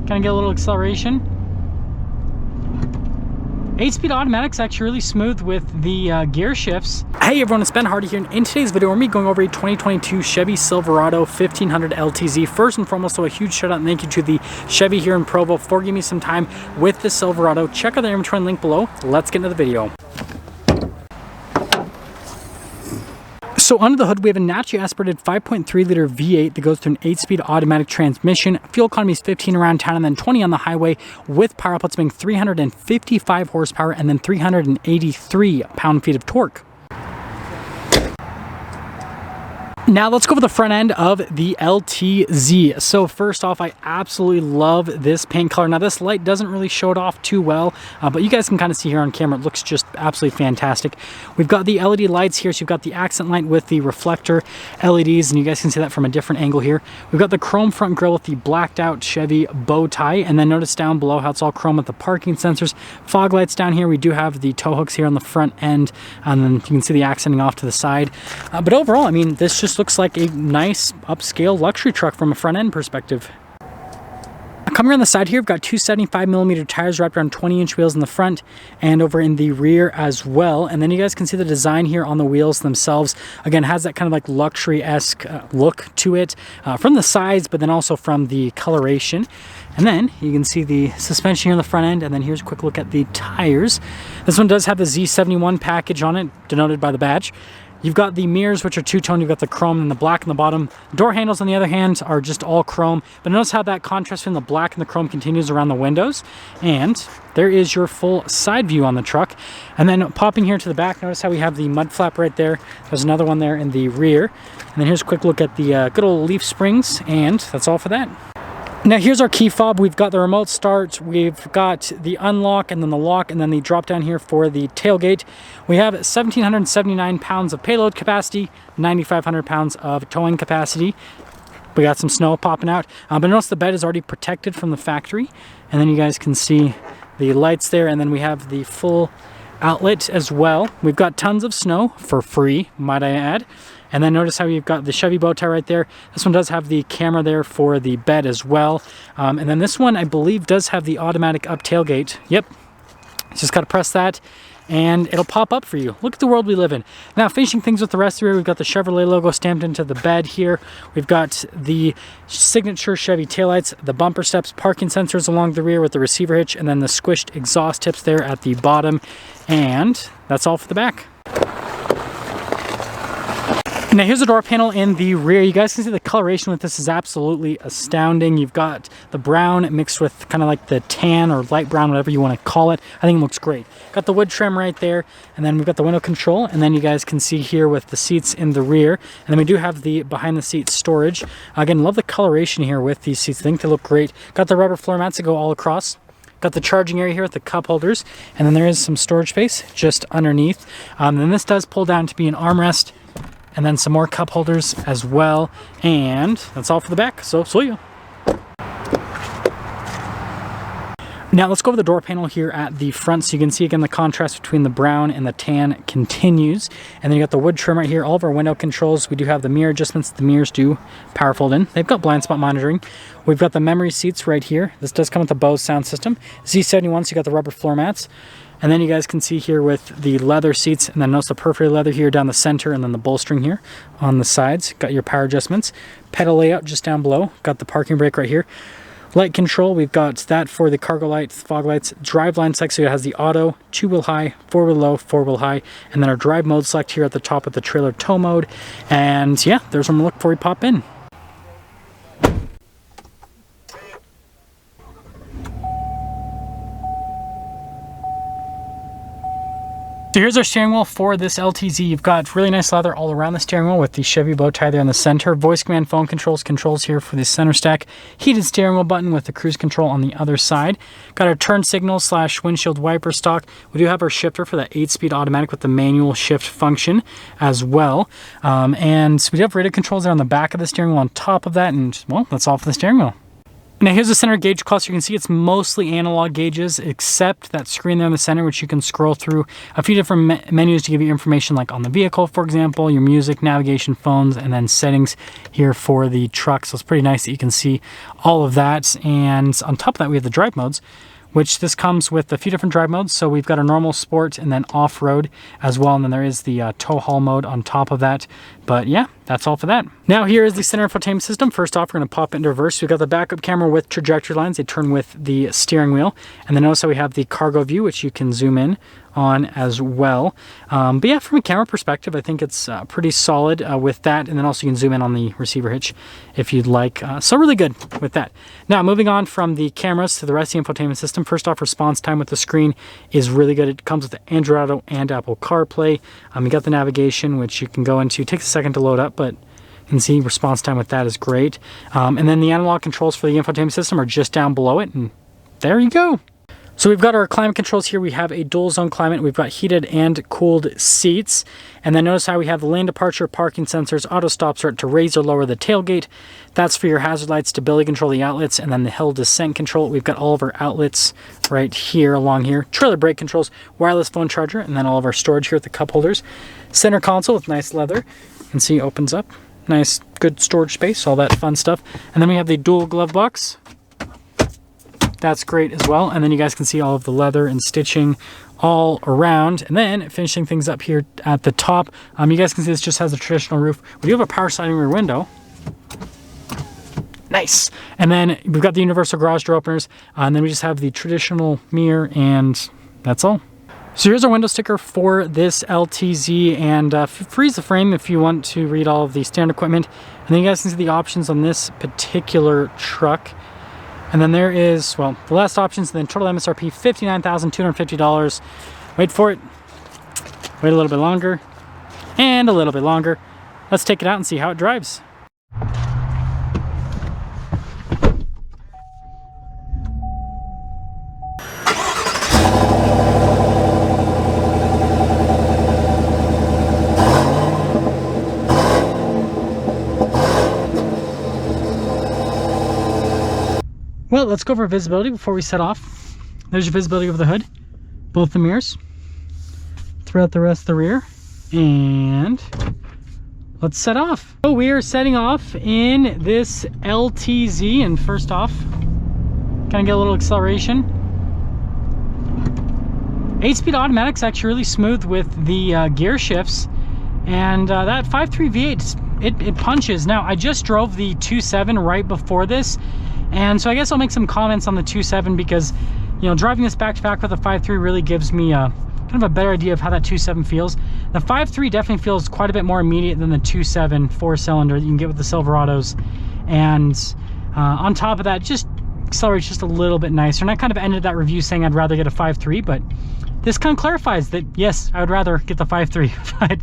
Kind of get a little acceleration. 8-speed automatic's actually really smooth with the gear shifts. Hey everyone, it's Ben Hardy here, and in today's video we're going over a 2022 Chevy Silverado 1500 LTZ. First and foremost, so a huge shout out and thank you to the Chevy here in Provo for giving me some time with the Silverado. Check out the inventory link below. Let's get into the video. So under the hood, we have a naturally aspirated 5.3 liter V8 that goes through an 8-speed automatic transmission. Fuel economy is 15 around town and then 20 on the highway, with power outputs being 355 horsepower and then 383 pound-feet of torque. Now let's go over the front end of the LTZ. So first off, I absolutely love this paint color. Now this light doesn't really show it off too well, but you guys can kind of see here on camera, it looks just absolutely fantastic. We've got the LED lights here, so you've got the accent light with the reflector LEDs, and you guys can see that from a different angle here. We've got the chrome front grille with the blacked out Chevy bow tie, and then notice down below how it's all chrome with the parking sensors. Fog lights down here. We do have the tow hooks here on the front end, and then you can see the accenting off to the side. But overall, I mean, this just looks like a nice upscale luxury truck from a front end perspective. Coming around the side here, we've got two 75mm tires wrapped around 20-inch wheels in the front and over in the rear as well. And then you guys can see the design here on the wheels themselves. Again, has that kind of like luxury-esque look to it from the sides, but then also from the coloration. And then you can see the suspension here on the front end, and then here's a quick look at the tires. This one does have the Z71 package on it, denoted by the badge. You've got the mirrors, which are two-tone. You've got the chrome and the black on the bottom. Door handles, on the other hand, are just all chrome. But notice how that contrast between the black and the chrome continues around the windows. And there is your full side view on the truck. And then popping here to the back, notice how we have the mud flap right there. There's another one there in the rear. And then here's a quick look at the good old leaf springs. And that's all for that. Now here's our key fob. We've got the remote start, we've got the unlock and then the lock, and then the drop down here for the tailgate. We have 1,779 pounds of payload capacity, 9,500 pounds of towing capacity. We got some snow popping out, but notice the bed is already protected from the factory. And then you guys can see the lights there, and then we have the full outlet as well. We've got tons of snow for free, might I add. And then notice how you've got the Chevy bow tie right there. This one does have the camera there for the bed as well. And then this one, I believe, does have the automatic up tailgate. Yep, just got to press that and it'll pop up for you. Look at the world we live in. Now, finishing things with the rest of the rear, we've got the Chevrolet logo stamped into the bed here. We've got the signature Chevy taillights, the bumper steps, parking sensors along the rear with the receiver hitch, and then the squished exhaust tips there at the bottom. And that's all for the back. Now here's the door panel in the rear. You guys can see the coloration with this is absolutely astounding. You've got the brown mixed with kind of like the tan or light brown, whatever you want to call it. I think it looks great. Got the wood trim right there, and then we've got the window control, and then you guys can see here with the seats in the rear. And then we do have the behind the seat storage. Again, love the coloration here with these seats. I think they look great. Got the rubber floor mats that go all across. Got the charging area here with the cup holders, and then there is some storage space just underneath. Then this does pull down to be an armrest, and then some more cup holders as well. And that's all for the back, so see ya. Now let's go over the door panel here at the front, so you can see again the contrast between the brown and the tan continues. And then you got the wood trim right here, all of our window controls. We do have the mirror adjustments. The mirrors do power fold in. They've got blind spot monitoring. We've got the memory seats right here. This does come with the Bose sound system. Z71, so you got the rubber floor mats. And then you guys can see here with the leather seats, and then notice the perforated leather here down the center, and then the bolstering here on the sides. Got your power adjustments. Pedal layout just down below. Got the parking brake right here. Light control, we've got that for the cargo lights, fog lights. Drive line select, so it has the auto, 2-wheel high, 4-wheel low, 4-wheel high, and then our drive mode select here at the top with the trailer tow mode. And yeah, there's one to look before we pop in. So here's our steering wheel for this LTZ. You've got really nice leather all around the steering wheel with the Chevy bow tie there in the center. Voice command phone controls here for the center stack. Heated steering wheel button with the cruise control on the other side. Got our turn signal / windshield wiper stock. We do have our shifter for that 8-speed automatic with the manual shift function as well. And we do have radio controls there on the back of the steering wheel on top of that. And well, that's all for the steering wheel. Now here's the center gauge cluster. You can see it's mostly analog gauges, except that screen there in the center, which you can scroll through a few different menus to give you information like on the vehicle, for example, your music, navigation, phones, and then settings here for the truck. So it's pretty nice that you can see all of that. And on top of that, we have the drive modes, which this comes with a few different drive modes. So we've got a normal, sport, and then off-road as well. And then there is the tow haul mode on top of that. But yeah, that's all for that. Now here is the center infotainment system. First off, we're gonna pop it into reverse. We've got the backup camera with trajectory lines. They turn with the steering wheel. And then also we have the cargo view, which you can zoom in on as well. But yeah, from a camera perspective, I think it's pretty solid with that. And then also you can zoom in on the receiver hitch if you'd like. So really good with that. Now moving on from the cameras to the rest of the infotainment system. First off, response time with the screen is really good. It comes with the Android Auto and Apple CarPlay. You got the navigation, which you can go into. It takes a second to load up, but you can see response time with that is great. And then the analog controls for the infotainment system are just down below it, and there you go. So we've got our climate controls here. We have a dual zone climate. We've got heated and cooled seats. And then notice how we have the lane departure, parking sensors, auto stop start to raise or lower the tailgate. That's for your hazard lights, stability control, the outlets, and then the hill descent control. We've got all of our outlets right here along here. Trailer brake controls, wireless phone charger, and then all of our storage here with the cup holders. Center console with nice leather. You can see it opens up. Nice, good storage space, all that fun stuff. And then we have the dual glove box. That's great as well. And then you guys can see all of the leather and stitching all around. And then finishing things up here at the top, you guys can see this just has a traditional roof. We do have a power sliding rear window. Nice. And then we've got the universal garage door openers. And then we just have the traditional mirror, and that's all. So here's our window sticker for this LTZ, and freeze the frame if you want to read all of the standard equipment. And then you guys can see the options on this particular truck. And then there is, well, the last options, and then total MSRP, $59,250. Wait for it. Wait a little bit longer. And a little bit longer. Let's take it out and see how it drives. Well, let's go over visibility before we set off. There's your visibility over the hood, both the mirrors, throughout the rest of the rear, and let's set off. So we are setting off in this LTZ, and first off, gonna get a little acceleration. 8-speed automatic's actually really smooth with the gear shifts, and that 5.3 V8, it punches. Now, I just drove the 2.7 right before this, and so I guess I'll make some comments on the 2.7 because, you know, driving this back to back with a 5.3 really gives me kind of a better idea of how that 2.7 feels. The 5.3 definitely feels quite a bit more immediate than the 2.7 4-cylinder that you can get with the Silverados. And on top of that, just accelerates just a little bit nicer. And I kind of ended that review saying I'd rather get a 5.3, but this kind of clarifies that, yes, I would rather get the 5.3. But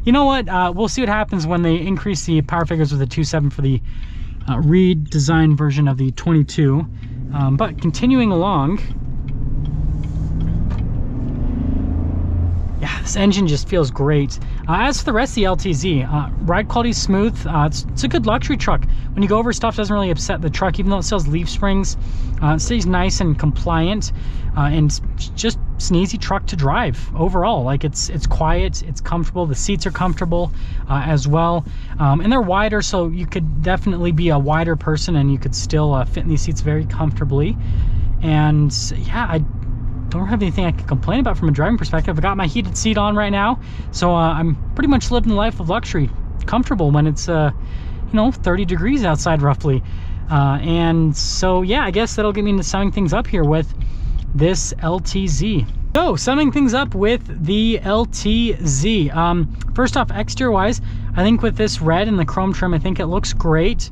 you know what? We'll see what happens when they increase the power figures with the 2.7 for the redesigned version of the 22. But continuing along, yeah, this engine just feels great. As for the rest of the LTZ, ride quality is smooth. It's a good luxury truck. When you go over, stuff doesn't really upset the truck, even though it still has leaf springs. It stays nice and compliant, and just it's an easy truck to drive overall. Like it's quiet, it's comfortable, the seats are comfortable as well, and they're wider, so you could definitely be a wider person and you could still fit in these seats very comfortably. And yeah, I don't have anything I can complain about from a driving perspective. I got my heated seat on right now, so I'm pretty much living the life of luxury, comfortable when it's you know, 30 degrees outside roughly. And so yeah, I guess that'll get me into summing things up here with this LTZ. So summing things up with the LTZ, first off, exterior wise, I think with this red and the chrome trim, I think it looks great.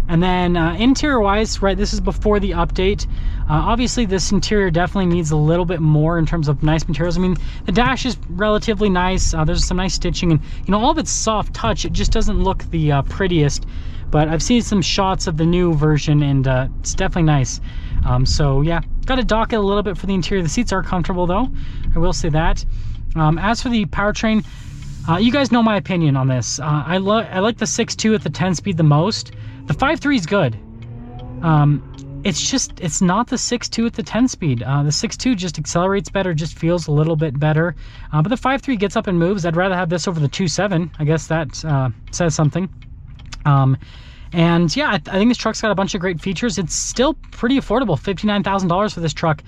And then interior wise, right, this is before the update. Obviously this interior definitely needs a little bit more in terms of nice materials. I mean, the dash is relatively nice. There's some nice stitching, and you know, all of it's soft touch. It just doesn't look the prettiest, but I've seen some shots of the new version, and it's definitely nice. So yeah, got to dock it a little bit for the interior. The seats are comfortable though, I will say that. As for the powertrain, you guys know my opinion on this. I like the 6.2 at the 10 speed the most. The 5.3 is good. it's not the 6.2 at the 10-speed. The 6.2 just accelerates better, just feels a little bit better. But the 5.3 gets up and moves. I'd rather have this over the 2.7. I guess that says something. And yeah, I think this truck's got a bunch of great features. It's still pretty affordable, $59,000 for this truck.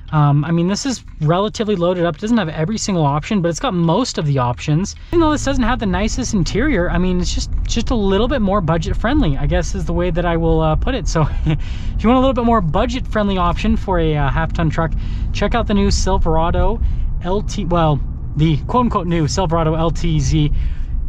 I mean, this is relatively loaded up. It doesn't have every single option, but it's got most of the options. Even though this doesn't have the nicest interior, I mean, it's just a little bit more budget friendly, I guess is the way that I will put it. So if you want a little bit more budget friendly option for a half-ton truck, check out the new Silverado the quote-unquote new Silverado LTZ.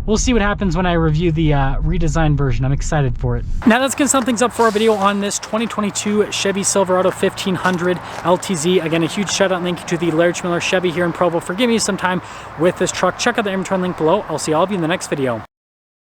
We'll see what happens when I review the redesigned version. I'm excited for it. Now that's gonna sum things up for our video on this 2022 Chevy Silverado 1500 LTZ. Again, a huge shout out and thank you to the Larry Miller Chevy here in Provo for giving me some time with this truck. Check out the inventory link below. I'll see all of you in the next video.